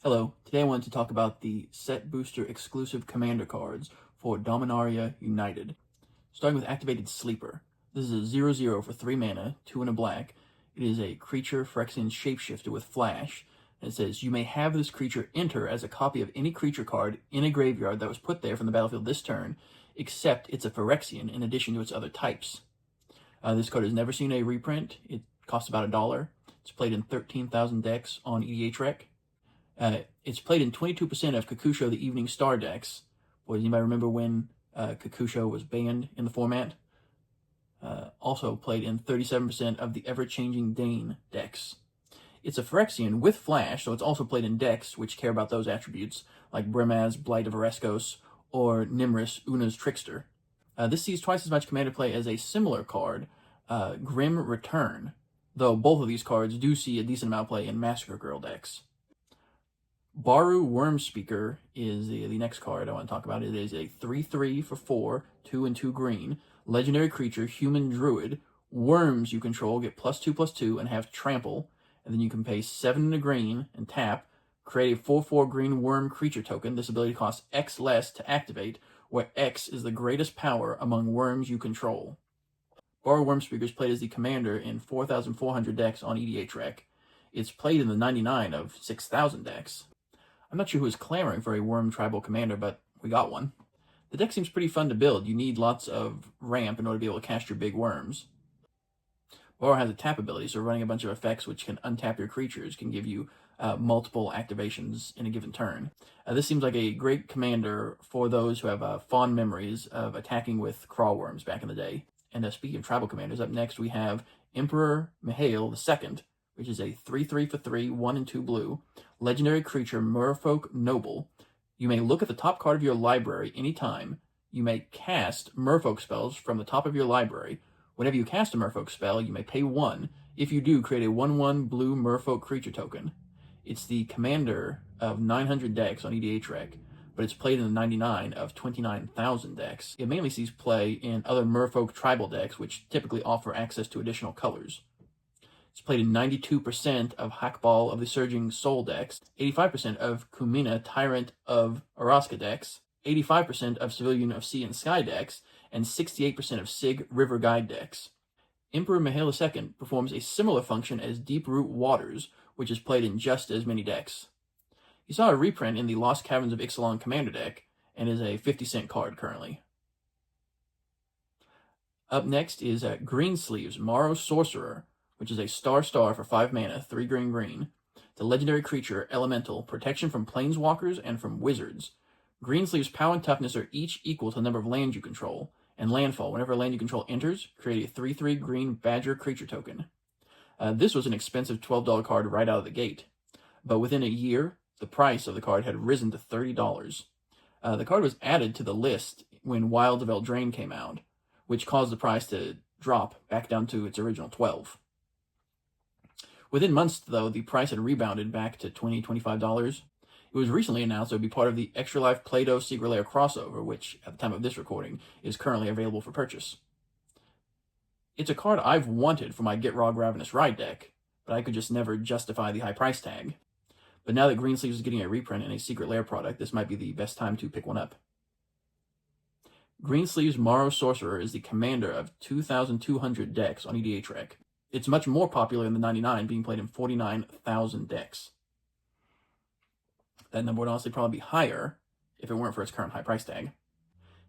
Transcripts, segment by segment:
Hello, today I wanted to talk about the set booster exclusive commander cards for Dominaria United. Starting with activated Sleeper. This is a 0/0 for 3 mana, 2 and a black. It is a creature Phyrexian shapeshifter with flash. And it says, you may have this creature enter as a copy of any creature card in a graveyard that was put there from the battlefield this turn, except it's a Phyrexian in addition to its other types. This card has never seen a reprint. It costs about $1. It's played in 13,000 decks on EDHREC. It's played in 22% of Kakusho the Evening Star decks. Boy, does anybody remember when Kakusho was banned in the format? Also played in 37% of the Ever-Changing Dane decks. It's a Phyrexian with Flash, so it's also played in decks which care about those attributes, like Brimaz, Blight of Ereskos, or Nimris, Una's Trickster. This sees twice as much commander play as a similar card, Grim Return, though both of these cards do see a decent amount of play in Massacre Girl decks. Baru Wormspeaker is the next card I want to talk about. It is a 3/3 for 4, 2 and 2 green, legendary creature, human druid. Worms you control get +2/+2 and have trample, and then you can pay 7 and a green and tap, create a 4/4 green worm creature token. This ability costs X less to activate, where X is the greatest power among worms you control. Baru Wormspeaker is played as the commander in 4,400 decks on EDHREC. It's played in the 99 of 6,000 decks. I'm not sure who is clamoring for a worm tribal commander, but we got one. The deck seems pretty fun to build. You need lots of ramp in order to be able to cast your big worms. Baru has a tap ability, so running a bunch of effects which can untap your creatures can give you multiple activations in a given turn. This seems like a great commander for those who have fond memories of attacking with crawl worms back in the day. And speaking of tribal commanders, up next we have Emperor Mihail II, which is a 3/3 for 3, 1 and 2 blue, legendary creature, Merfolk Noble. You may look at the top card of your library anytime. You may cast Merfolk spells from the top of your library. Whenever you cast a Merfolk spell, you may pay 1. If you do, create a 1/1 blue Merfolk creature token. It's the commander of 900 decks on EDHREC, but it's played in the 99 of 29,000 decks. It mainly sees play in other Merfolk tribal decks, which typically offer access to additional colors. It's played in 92% of Hackball of the Surging Soul decks, 85% of Kumina Tyrant of Araska decks, 85% of Civilian of Sea and Sky decks, and 68% of Sig River Guide decks. Emperor Mihail II performs a similar function as Deep Root Waters, which is played in just as many decks. He saw a reprint in the Lost Caverns of Ixalan Commander deck, and is a 50-cent card currently. Up next is Greensleeves Morrow Sorcerer, which is a star for 5 mana, 3 green. The legendary creature, Elemental, protection from planeswalkers and from wizards. Greensleeves' power and toughness are each equal to the number of lands you control, and landfall. Whenever a land you control enters, create a 3/3 green Badger creature token. This was an expensive $12 card right out of the gate, but within a year, the price of the card had risen to $30. The card was added to the list when Wilds of Eldraine came out, which caused the price to drop back down to its original $12. Within months, though, the price had rebounded back to $20, $25. It was recently announced it would be part of the Extra Life Play-Doh Secret Lair crossover, which, at the time of this recording, is currently available for purchase. It's a card I've wanted for my Get Rog Ravenous Ride deck, but I could just never justify the high price tag. But now that Greensleeves is getting a reprint in a Secret Lair product, this might be the best time to pick one up. Greensleeves Morrow Sorcerer is the commander of 2,200 decks on EDHREC. It's much more popular than the 99, being played in 49,000 decks. That number would honestly probably be higher if it weren't for its current high price tag.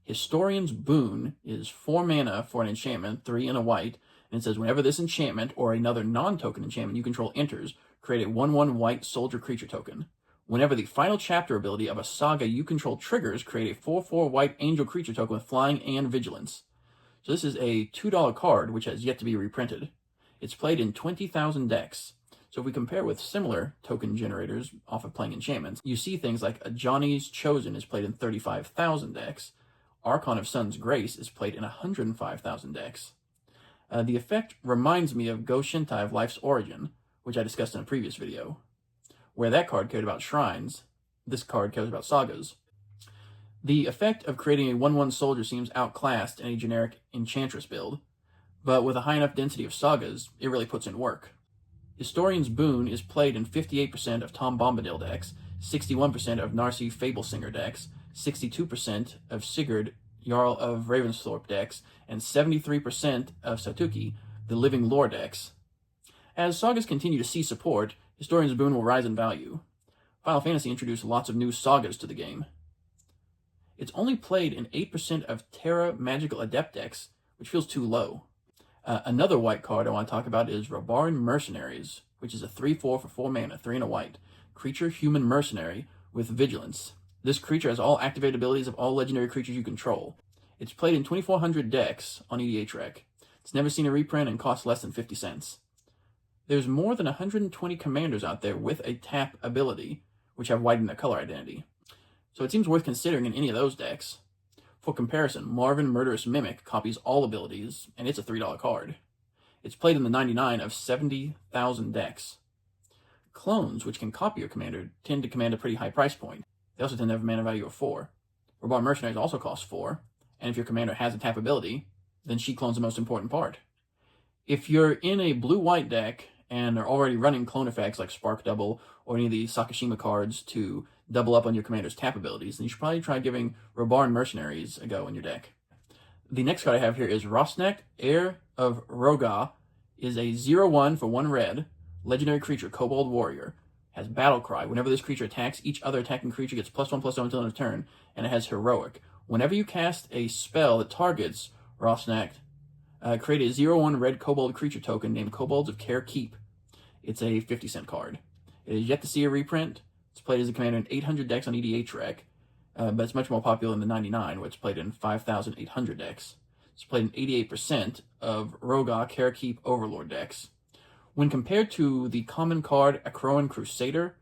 Historian's Boon is 4 mana for an enchantment, 3 and a white, and it says whenever this enchantment or another non-token enchantment you control enters, create a 1/1 white soldier creature token. Whenever the final chapter ability of a saga you control triggers, create a 4/4 white angel creature token with flying and vigilance. So this is a $2 card, which has yet to be reprinted. It's played in 20,000 decks. So if we compare with similar token generators off of playing enchantments, you see things like Ajani's Chosen is played in 35,000 decks. Archon of Sun's Grace is played in 105,000 decks. The effect reminds me of Go Shintai of Life's Origin, which I discussed in a previous video. Where that card cared about shrines, this card cares about sagas. The effect of creating a 1/1 soldier seems outclassed in a generic Enchantress build, but with a high enough density of sagas, it really puts in work. Historian's Boon is played in 58% of Tom Bombadil decks, 61% of Narcy Fablesinger decks, 62% of Sigurd Jarl of Ravensthorpe decks, and 73% of Satuki, the Living Lore decks. As sagas continue to see support, Historian's Boon will rise in value. Final Fantasy introduced lots of new sagas to the game. It's only played in 8% of Terra Magical Adept decks, which feels too low. Another white card I want to talk about is Rabarn Mercenaries, which is a 3/4 for 4 mana, 3 and a white. Creature human mercenary with vigilance. This creature has all activated abilities of all legendary creatures you control. It's played in 2,400 decks on EDHREC. It's never seen a reprint and costs less than 50 cents. There's more than 120 commanders out there with a tap ability, which have widened their color identity. So it seems worth considering in any of those decks. For comparison, Marvin Murderous Mimic copies all abilities, and it's a $3 card. It's played in the 99 of 70,000 decks. Clones, which can copy your commander, tend to command a pretty high price point. They also tend to have a mana value of 4. Rabarn Mercenaries also cost 4, and if your commander has a tap ability, then she clones the most important part. If you're in a blue-white deck and are already running clone effects like Spark Double or any of the Sakashima cards to double up on your commander's tap abilities, then you should probably try giving Rabarn Mercenaries a go in your deck. The next card I have here is Rosnak, Heir of Roga, is a 0/1 for 1 red, legendary creature, Kobold Warrior, has Battle Cry. Whenever this creature attacks, each other attacking creature gets +1/+1 until end of turn, and it has Heroic. Whenever you cast a spell that targets Rosnak, create a 0/1 red Kobold creature token named Kobolds of Care Keep. It's a 50-cent card. It is yet to see a reprint. It's played as a commander in 800 decks on EDHREC, but it's much more popular in the 99, where it's played in 5,800 decks. It's played in 88% of Roga, Care Keep, Overlord decks. When compared to the common card Akroan Crusader,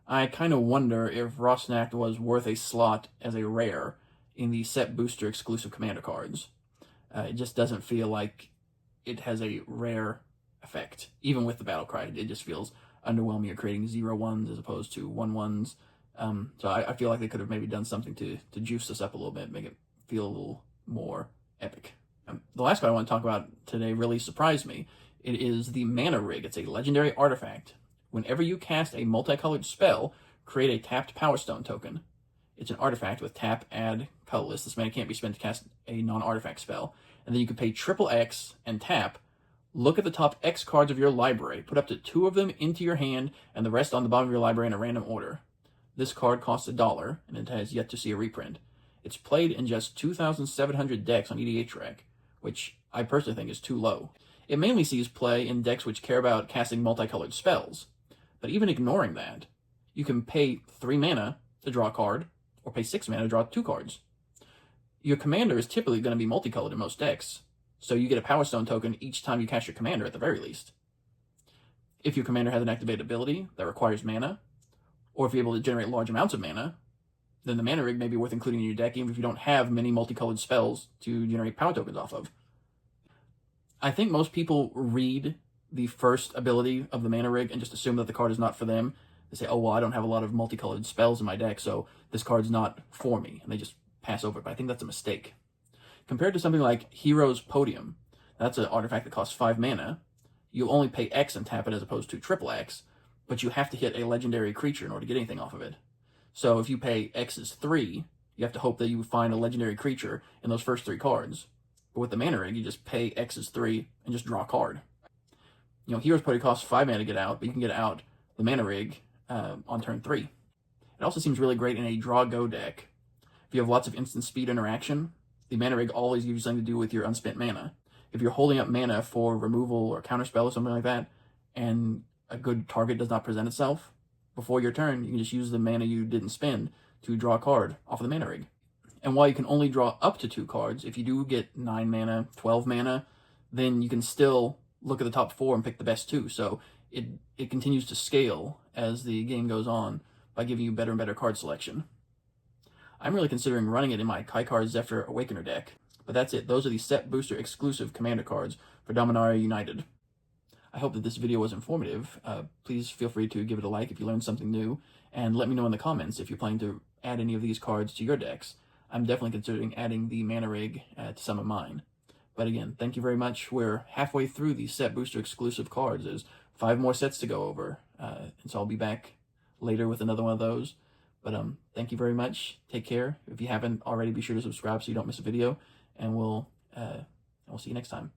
I kind of wonder if Rosnak was worth a slot as a rare in the set booster exclusive commander cards. It just doesn't feel like it has a rare effect. Even with the Battle Cry, it just feels underwhelming. You're creating 0/1s as opposed to 1/1s. So I feel like they could have maybe done something to juice this up a little bit, make it feel a little more epic. The last card I want to talk about today really surprised me. It is the Mana Rig. It's a legendary artifact. Whenever you cast a multicolored spell, create a tapped Power Stone token. It's an artifact with tap, add, colorless. This mana can't be spent to cast a non-artifact spell. And then you can pay XXX and tap. Look at the top X cards of your library. Put up to 2 of them into your hand and the rest on the bottom of your library in a random order. This card costs $1, and it has yet to see a reprint. It's played in just 2,700 decks on EDHREC, which I personally think is too low. It mainly sees play in decks which care about casting multicolored spells. But even ignoring that, you can pay 3 mana to draw a card, or pay 6 mana to draw 2 cards. Your commander is typically going to be multicolored in most decks, so you get a Power Stone token each time you cast your commander at the very least. If your commander has an activated ability that requires mana, or if you're able to generate large amounts of mana, then the Mana Rig may be worth including in your deck even if you don't have many multicolored spells to generate power tokens off of. I think most people read the first ability of the Mana Rig and just assume that the card is not for them. They say, oh, well, I don't have a lot of multicolored spells in my deck, so this card's not for me, and they just pass over it, but I think that's a mistake. Compared to something like Hero's Podium, that's an artifact that costs 5 mana. You'll only pay X and tap it as opposed to XXX, but you have to hit a legendary creature in order to get anything off of it. So if you pay X is 3, you have to hope that you find a legendary creature in those first 3 cards. But with the Mana Rig, you just pay X is 3 and just draw a card. You know, Hero's Podium costs 5 mana to get out, but you can get out the Mana Rig on turn 3. It also seems really great in a draw-go deck. If you have lots of instant speed interaction, the Mana Rig always gives you something to do with your unspent mana. If you're holding up mana for removal or counterspell or something like that, and a good target does not present itself, before your turn, you can just use the mana you didn't spend to draw a card off of the Mana Rig. And while you can only draw up to 2 cards, if you do get 9 mana, 12 mana, then you can still look at the top 4 and pick the best 2. So it continues to scale as the game goes on by giving you better and better card selection. I'm really considering running it in my Kaikar Zephyr Awakener deck. But that's it. Those are the set booster exclusive commander cards for Dominaria United. I hope that this video was informative. Please feel free to give it a like if you learned something new, and let me know in the comments if you're planning to add any of these cards to your decks. I'm definitely considering adding the Mana Rig to some of mine. But again, thank you very much. We're halfway through the set booster exclusive cards. There's 5 more sets to go over, and so I'll be back later with another one of those. But thank you very much. Take care. If you haven't already, be sure to subscribe so you don't miss a video, and we'll see you next time.